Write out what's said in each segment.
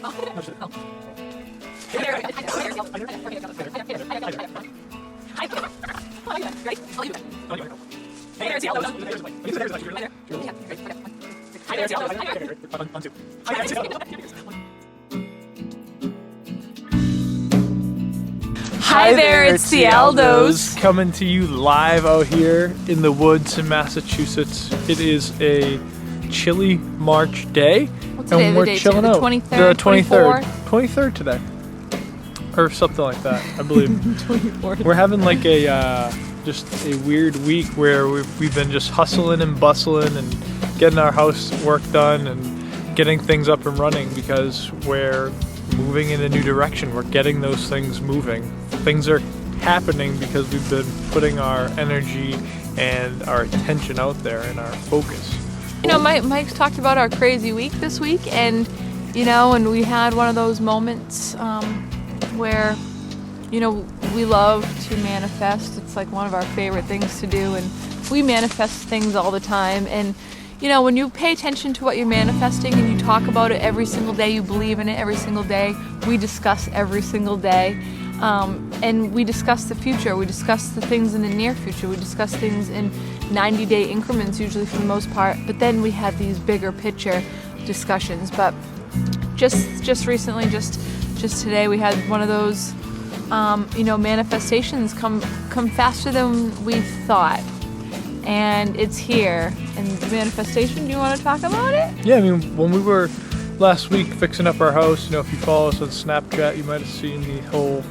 Hi there, it's the Aldos. Coming to you live out here in the woods in Massachusetts. It is a chilly March day. What's today, and we're the chilling the out. 23rd, The 23rd. 23rd today. Or something like that, I believe. 24th. We're having like a just a weird week where we've been just hustling and bustling and getting our house work done and getting things up and running because we're moving in a new direction. We're getting those things moving. Things are happening because we've been putting our energy and our attention out there and our focus. You know, Mike's talked about our crazy week this week, and you know, and we had one of those moments where, you know, we love to manifest. It's like one of our favorite things to do, and we manifest things all the time. And you know, when you pay attention to what you're manifesting and you talk about it every single day, you believe in it every single day, we discuss every single day. And we discuss the future, we discuss the things in the near future, we discuss things in 90-day increments usually for the most part, but then we have these bigger picture discussions. But just recently, just today, we had one of those, you know, manifestations come faster than we thought. And it's here. And the manifestation, do you want to talk about it? Yeah, I mean, when we were last week fixing up our house, you know, if you follow us on Snapchat, you might have seen the whole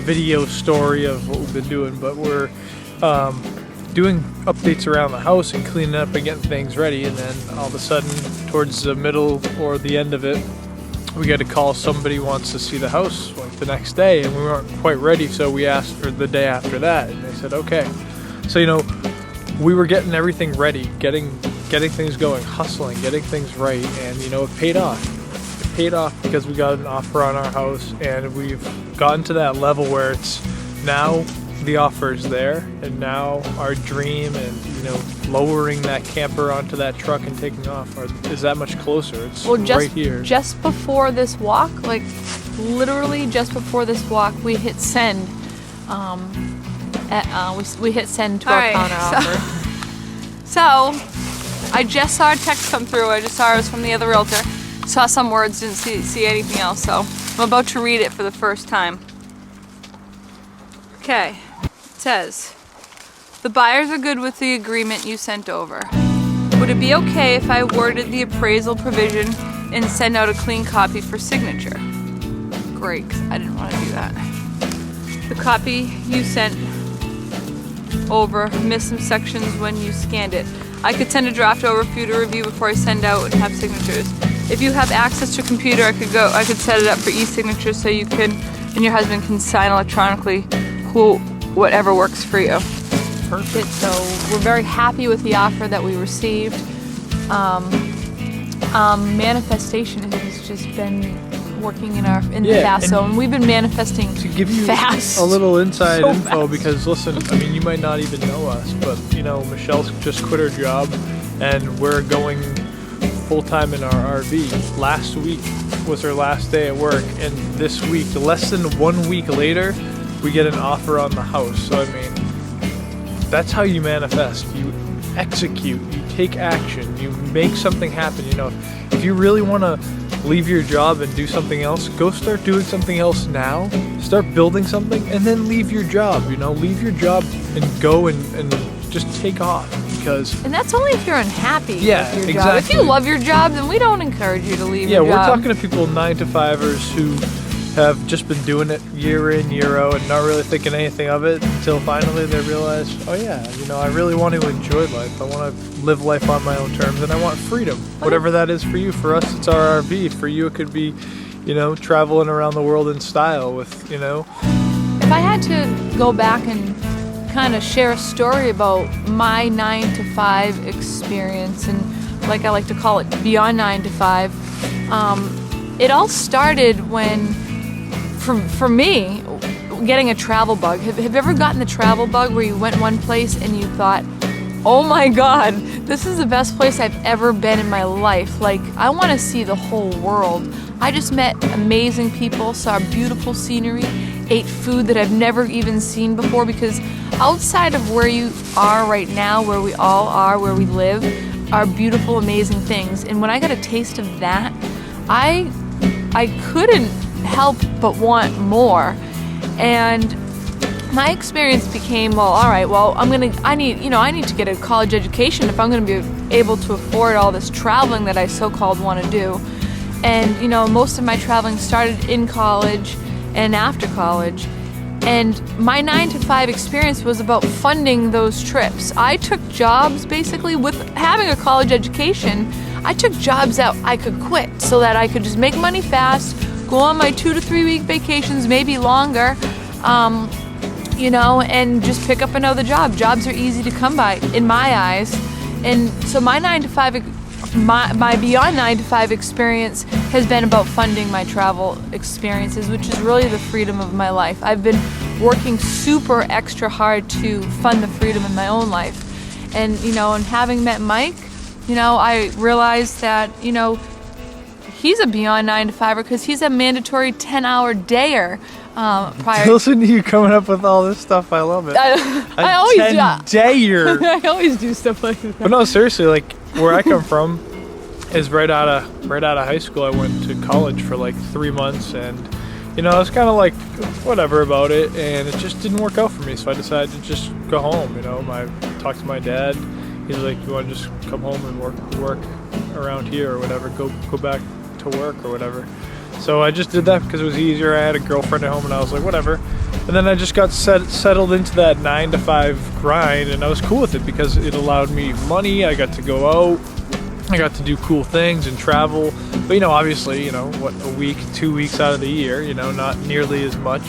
video story of what we've been doing. But we're doing updates around the house and cleaning up and getting things ready. And then all of a sudden, towards the middle or the end of it, we get a call. Somebody wants to see the house like the next day, and we weren't quite ready. So we asked for the day after that, and they said, okay. So, you know, we were getting everything ready, getting things going, hustling, getting things right, and you know, it paid off. It paid off because we got an offer on our house, and we've gotten to that level where it's now the offer is there, and now our dream and, you know, lowering that camper onto that truck and taking off is that much closer. It's right here. Just before this walk, like literally just before this walk, we hit send. We hit send to our counter offer. So I just saw a text come through. I just saw it was from the other realtor. Saw some words, didn't see anything else. So I'm about to read it for the first time. Okay, it says, the buyers are good with the agreement you sent over. Would it be okay if I worded the appraisal provision and send out a clean copy for signature? Great, 'cause I didn't want to do that. The copy you sent over missed some sections when you scanned it. I could send a draft over for you to review before I send out and have signatures. If you have access to a computer, I could set it up for e-signature so you can and your husband can sign electronically. Whatever works for you. Perfect. So we're very happy with the offer that we received. Manifestation has just been working in the fast zone. We've been manifesting to give you fast. A little inside So info fast. Because listen, I mean, you might not even know us, but you know, Michelle's just quit her job and we're going full-time in our RV. Last week was her last day at work, and this week, less than 1 week later, we get an offer on the house. So I mean, that's how you manifest. You execute, you take action, you make something happen. You know, if you really want to leave your job and do something else, go start doing something else now. Start building something and then leave your job. You know, leave your job and go and just take off. And that's only if you're unhappy with your job. Exactly. If you love your job, then we don't encourage you to leave your job. Yeah, we're talking to people 9-to-5ers who have just been doing it year in, year out, and not really thinking anything of it until finally they realize, oh yeah, you know, I really want to enjoy life. I want to live life on my own terms, and I want freedom. Whatever that is for you. For us, it's our RV. For you, it could be, you know, traveling around the world in style with, you know. If I had to go back and kind of share a story about my 9-to-5 experience, and like I like to call it, beyond 9 to 5, it all started when, for me, getting a travel bug. Have you ever gotten the travel bug where you went one place and you thought, oh my God, this is the best place I've ever been in my life. Like, I want to see the whole world. I just met amazing people, saw beautiful scenery, ate food that I've never even seen before, because outside of where you are right now, where we all are, where we live, are beautiful, amazing things. And when I got a taste of that, I couldn't help but want more. And my experience became, well, all right, well, I need to get a college education if I'm going to be able to afford all this traveling that I so-called want to do. And, most of my traveling started in college and after college. And my 9-to-5 experience was about funding those trips. I took jobs, basically, with having a college education. I took jobs that I could quit so that I could just make money fast, go on my 2 to 3 week vacations, maybe longer, and just pick up another job. Jobs are easy to come by, in my eyes. And so my beyond 9-to-5 experience has been about funding my travel experiences, which is really the freedom of my life. I've been working super extra hard to fund the freedom in my own life. And, and having met Mike, I realized that, he's a beyond 9-to-5er because he's a mandatory 10-hour dayer. Prior. Listen to you coming up with all this stuff. I love it. I always do. 10-dayer. I always do stuff like that. But no, seriously, like where I come from is right out of high school. I went to college for like 3 months, and I was kind of like whatever about it, and it just didn't work out for me. So I decided to just go home. I talked to my dad. He's like, "You want to just come home and work around here or whatever? Go back to work or whatever." So I just did that because it was easier. I had a girlfriend at home, and I was like, whatever. And then I just got settled into that 9-to-5 grind, and I was cool with it because it allowed me money. I got to go out. I got to do cool things and travel. But, obviously, a week, 2 weeks out of the year, not nearly as much.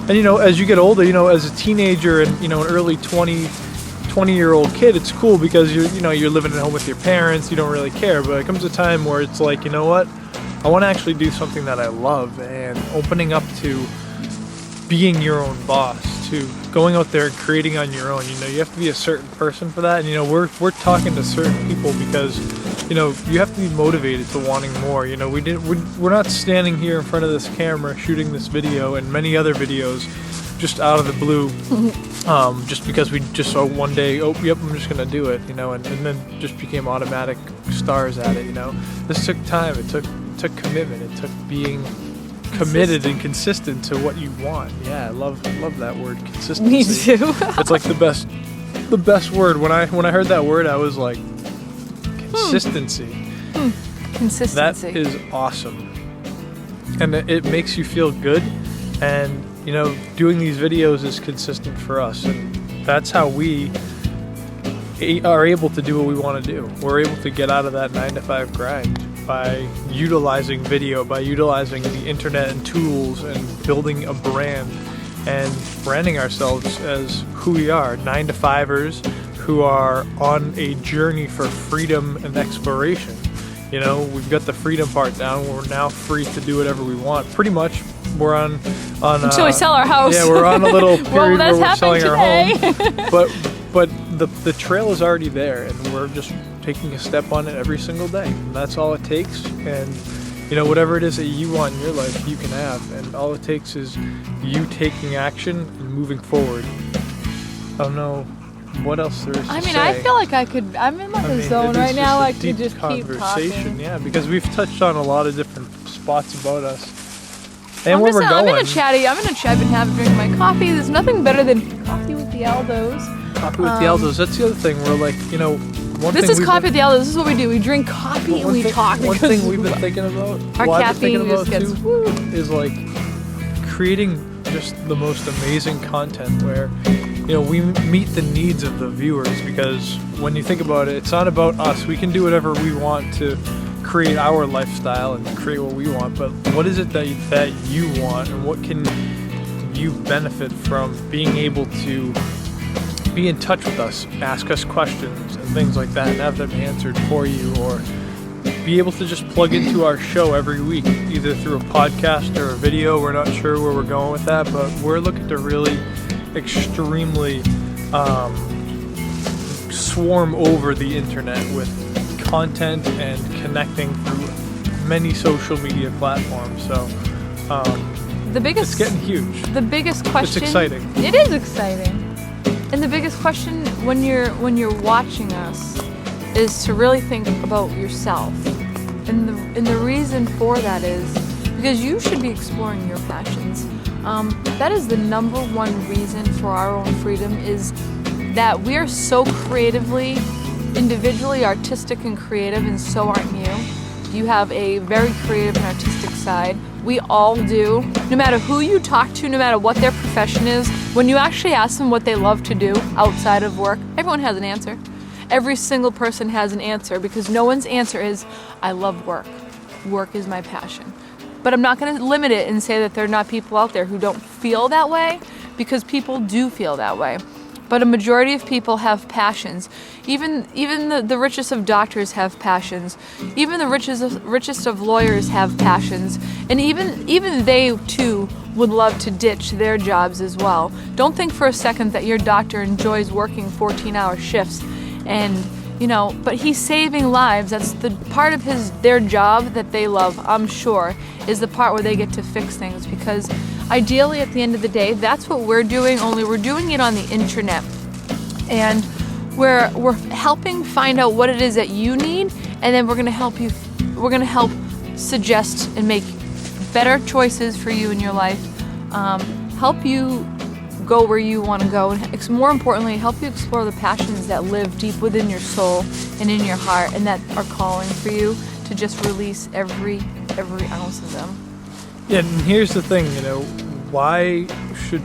And, as you get older, as a teenager and, an early 20-year-old kid, it's cool because you're living at home with your parents. You don't really care. But it comes a time where it's like, you know what? I want to actually do something that I love, and opening up to being your own boss, to going out there and creating on your own. You have to be a certain person for that. And, we're talking to certain people because, you have to be motivated to wanting more. We're not standing here in front of this camera shooting this video and many other videos just out of the blue, just because we just saw one day, oh, yep, I'm just going to do it, and then just became automatic stars at it, This took time. It took commitment. It took being committed and consistent to what you want. Yeah, I love that word, consistency. Me too. It's like the best word. When I heard that word, I was like, consistency. Consistency. That is awesome, and it makes you feel good. And doing these videos is consistent for us, and that's how we are able to do what we want to do. We're able to get out of that 9-to-5 grind by utilizing video, by utilizing the internet and tools, and building a brand and branding ourselves as who we are, 9-to-5ers who are on a journey for freedom and exploration. We've got the freedom part down. We're now free to do whatever we want. Pretty much, we're on until we sell our house. Yeah, we're on a little period where we're selling today. our home. But the trail is already there, and we're just taking a step on it every single day. And that's all it takes. And whatever it is that you want in your life, you can have. And all it takes is you taking action and moving forward. I don't know what else there is to say. I feel like I'm in a zone right now. I could just keep talking. Yeah, because we've touched on a lot of different spots about us. And where we're going. I'm in a chatty. I've been drinking my coffee. There's nothing better than coffee with the Aldos. Coffee with the Aldos. That's the other thing. We're like, this is coffee with the Aldos. This is what we do. We drink coffee and we talk. One thing we've been thinking about, our caffeine just gets is like creating just the most amazing content where we meet the needs of the viewers, because when you think about it, it's not about us. We can do whatever we want to create our lifestyle and create what we want, but what is it that you want, and what can you benefit from being able to be in touch with us, ask us questions and things like that, and have them answered for you, or be able to just plug into our show every week, either through a podcast or a video. We're not sure where we're going with that, but we're looking to really extremely swarm over the internet with content and connecting through many social media platforms. So it's getting huge. The biggest question. It's exciting. It is exciting. And the biggest question when you're watching us is to really think about yourself. And the reason for that is because you should be exploring your passions. That is the number one reason for our own freedom, is that we are so creatively, individually artistic and creative, and so aren't you. You have a very creative and artistic side. We all do. No matter who you talk to, no matter what their profession is, when you actually ask them what they love to do outside of work, everyone has an answer. Every single person has an answer, because no one's answer is, I love work. Work is my passion. But I'm not going to limit it and say that there are not people out there who don't feel that way, because people do feel that way. But a majority of people have passions. Even the richest of doctors have passions. Even the richest of lawyers have passions. And even they too would love to ditch their jobs as well. Don't think for a second that your doctor enjoys working 14-hour shifts and but he's saving lives. That's the part of their job that they love, I'm sure, is the part where they get to fix things, because ideally at the end of the day, that's what we're doing, only we're doing it on the internet. And we're helping find out what it is that you need, and then we're going to help suggest and make better choices for you in your life, help you go where you want to go, and more importantly, help you explore the passions that live deep within your soul and in your heart, and that are calling for you to just release every ounce of them. Yeah, and here's the thing, why should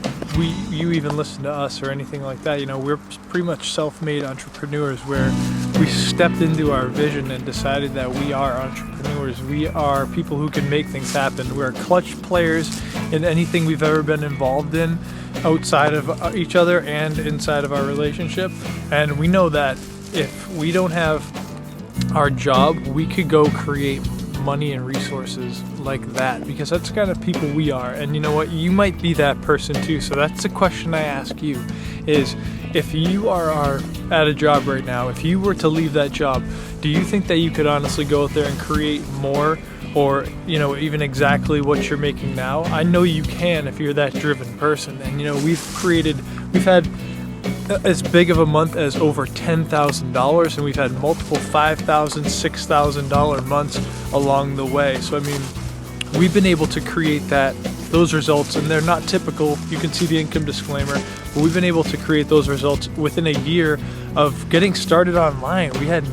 you even listen to us or anything like that? We're pretty much self-made entrepreneurs, where we stepped into our vision and decided that we are entrepreneurs. We are people who can make things happen. We're clutch players in anything we've ever been involved in, outside of each other and inside of our relationship. And we know that if we don't have our job, we could go create money and resources like that, because that's the kind of people we are. And you know what, you might be that person too. So that's the question I ask you, is if you are at a job right now, if you were to leave that job, do you think that you could honestly go out there and create more, or even exactly what you're making now? I know you can if you're that driven person. And we've had as big of a month as over $10,000, and we've had multiple $5,000, $6,000 months along the way. So we've been able to create those results, and they're not typical. You can see the income disclaimer, but we've been able to create those results within a year of getting started online. We had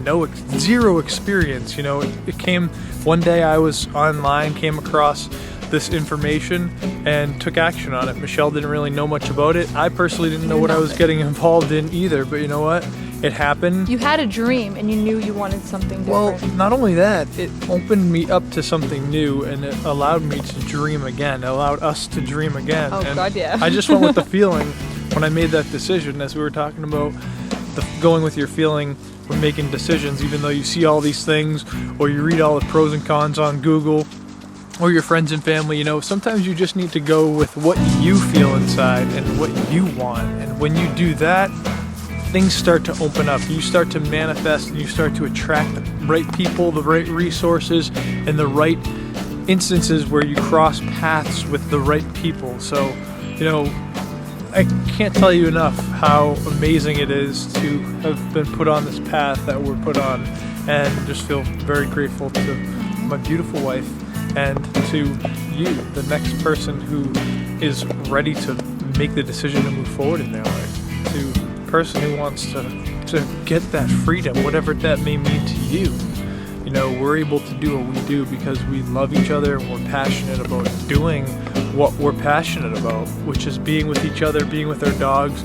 zero experience. It came one day, I was online, came across this information and took action on it. Michelle didn't really know much about it. I personally didn't know what I was getting involved in either, but you know what? It happened. You had a dream and you knew you wanted something different. Well, not only that, it opened me up to something new, and it allowed me to dream again. It allowed us to dream again. Oh, God, yeah. I just went with the feeling when I made that decision, as we were talking about going with your feeling when making decisions, even though you see all these things or you read all the pros and cons on Google, or your friends and family, sometimes you just need to go with what you feel inside and what you want. And when you do that, things start to open up. You start to manifest, and you start to attract the right people, the right resources, and the right instances where you cross paths with the right people. So, I can't tell you enough how amazing it is to have been put on this path that we're put on, and just feel very grateful to my beautiful wife, and to you, the next person who is ready to make the decision to move forward in their life, to the person who wants to get that freedom, whatever that may mean to you. We're able to do what we do because we love each other, and we're passionate about doing what we're passionate about, which is being with each other, being with our dogs,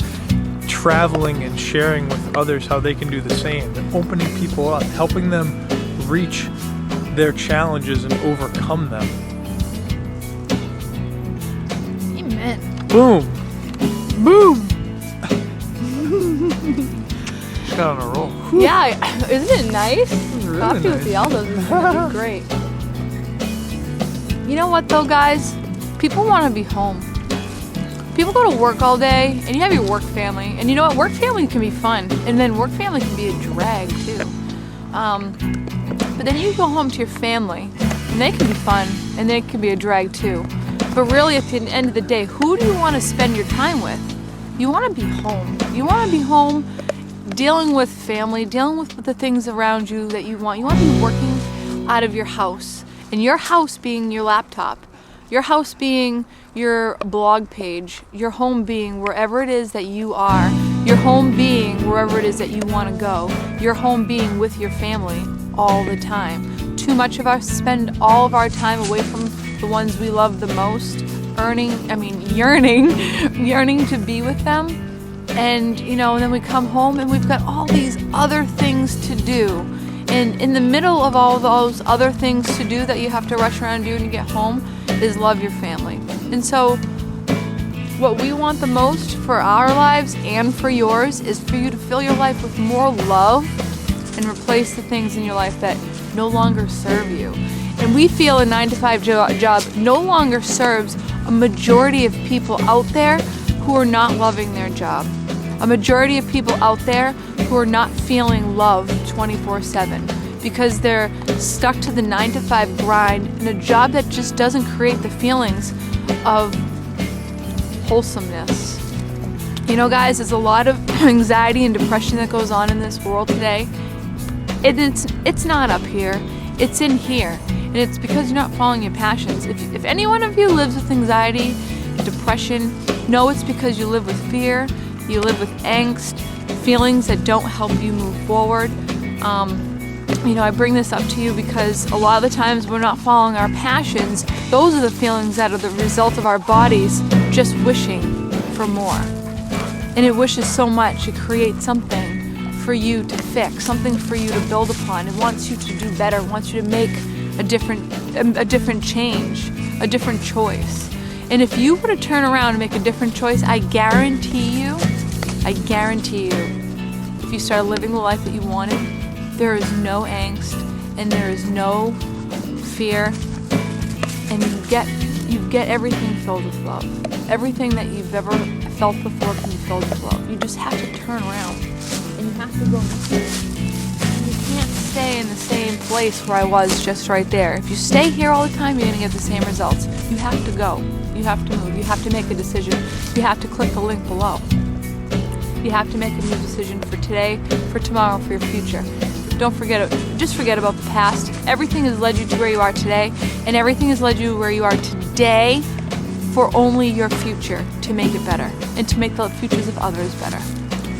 traveling and sharing with others how they can do the same, and opening people up, helping them reach their challenges and overcome them. Amen. Boom. Boom. Just got on a roll. Whew. Yeah, isn't it nice? Really Coffee nice. with the Aldos is gonna be great. You know what though, guys? People want to be home. People go to work all day, and you have your work family. And you know what? Work family can be fun, and then work family can be a drag too. But then you go home to your family, and they can be fun, and they can be a drag too. But really, at the end of the day, who do you want to spend your time with? You want to be home. You want to be home dealing with family, dealing with the things around you that you want. You want to be working out of your house, and your house being your laptop, your house being your blog page, your home being wherever it is that you are, your home being wherever it is that you want to go, your home being with your family all the time. Too much of us spend all of our time away from the ones we love the most, yearning to be with them. And then we come home and we've got all these other things to do. And in the middle of all those other things to do that you have to rush around and do when you get home is love your family. And so what we want the most for our lives and for yours is for you to fill your life with more love and replace the things in your life that no longer serve you. And we feel a 9-to-5 job no longer serves a majority of people out there who are not loving their job. A majority of people out there who are not feeling love 24/7 because they're stuck to the 9-to-5 grind in a job that just doesn't create the feelings of wholesomeness. Guys, there's a lot of anxiety and depression that goes on in this world today. It's not up here, it's in here. And it's because you're not following your passions. If any one of you lives with anxiety, depression, know it's because you live with fear, you live with angst, feelings that don't help you move forward. I bring this up to you because a lot of the times we're not following our passions. Those are the feelings that are the result of our bodies just wishing for more. And it wishes so much, it creates something for you to fix, something for you to build upon. It wants you to do better, it wants you to make a different change, a different choice. And if you were to turn around and make a different choice, I guarantee you, if you started living the life that you wanted, there is no angst and there is no fear, and you get everything filled with love. Everything that you've ever felt before can be filled with love. You just have to turn around and you have to go. You can't stay in the same place where I was just right there. If you stay here all the time, you're going to get the same results. You have to go. You have to move. You have to make a decision. You have to click the link below. You have to make a new decision for today, for tomorrow, for your future. Don't forget about the past. Everything has led you to where you are today, and everything has led you where you are today for only your future to make it better and to make the futures of others better.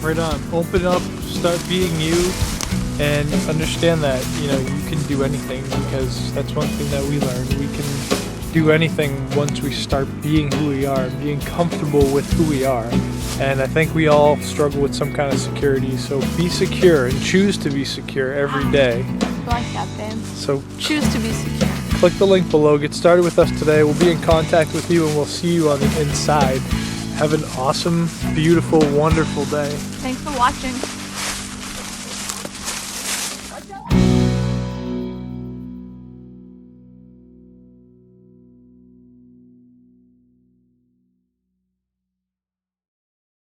Right on. Open up, start being you, and understand that you can do anything, because that's one thing that we learned. We can do anything once we start being who we are, being comfortable with who we are. And I think we all struggle with some kind of security, so be secure and choose to be secure every day. I like that, babe. So choose to be secure. Click the link below, get started with us today. We'll be in contact with you and we'll see you on the inside. Have an awesome, beautiful, wonderful day. Thanks for watching.